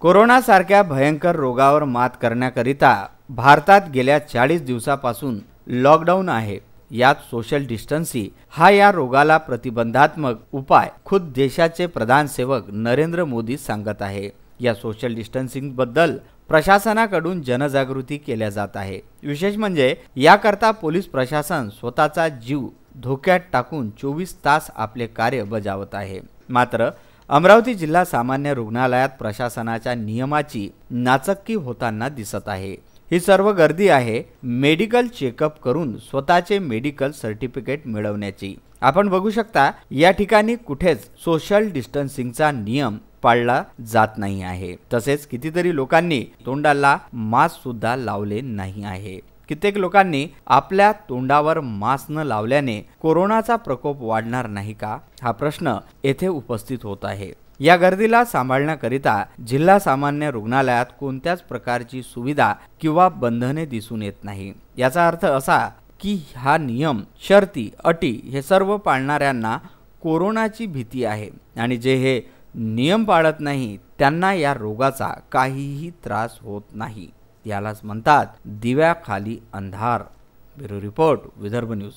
Corona सारख्या भयंकर रोगावर मात करण्याकरिता भारतात गेल्या 40 दिवसापासून लॉकडाऊन आहे। यात सोशल डिस्टन्सिंग हा या रोगाला प्रतिबंधात्मक उपाय खुद देशाचे प्रधान सेवक नरेंद्र मोदी सांगत आहे। या सोशल डिस्टन्सिंग बद्दल प्रशासनाकडून जनजागृती केल्या जात आहे। विशेष म्हणजे याकरता पोलीस प्रशासन स्वतःचा जीव धोक्यात टाकून 24 तास आपले कार्य बजावत आहे। मात्र अमरावती जिल्हा सामान्य रुग्णालयात प्रशासनाच्या नियमाची नाचक्की होताना दिसत आहे। ही सर्व गर्दी आहे मेडिकल चेकअप करून स्वतःचे मेडिकल सर्टिफिकेट मिळवण्याची। आपण बघू शकता या ठिकाणी कुठेच सोशल डिस्टन्सिंगचा नियम पाळला जात नाही आहे। तसेच कितीतरी लोकांनी तोंडाला मास्क सुद्धा लावले नाही आहे। कित्येक लोकांनी आपल्या तोंडावर मास्क न लावल्याने कोरोनाचा प्रकोप वाढणार नाही का हा प्रश्न येथे उपस्थित होत आहे। या गर्दीला सांभाळण्याकरिता जिल्हा सामान्य रुग्णालयात कोणत्याच प्रकारची सुविधा किंवा बंधने दिसून येत नाही। याचा अर्थ असा की हा नियम शर्ती अटी हे सर्व पाळणाऱ्यांना कोरोनाची भीती आहे आणि जे हे नियम पाळत नाही त्यांना या रोगाचा काहीही त्रास होत नाही। यालाच म्हणतात दिव्याखाली अंधार। Bureau report Vidarbha news.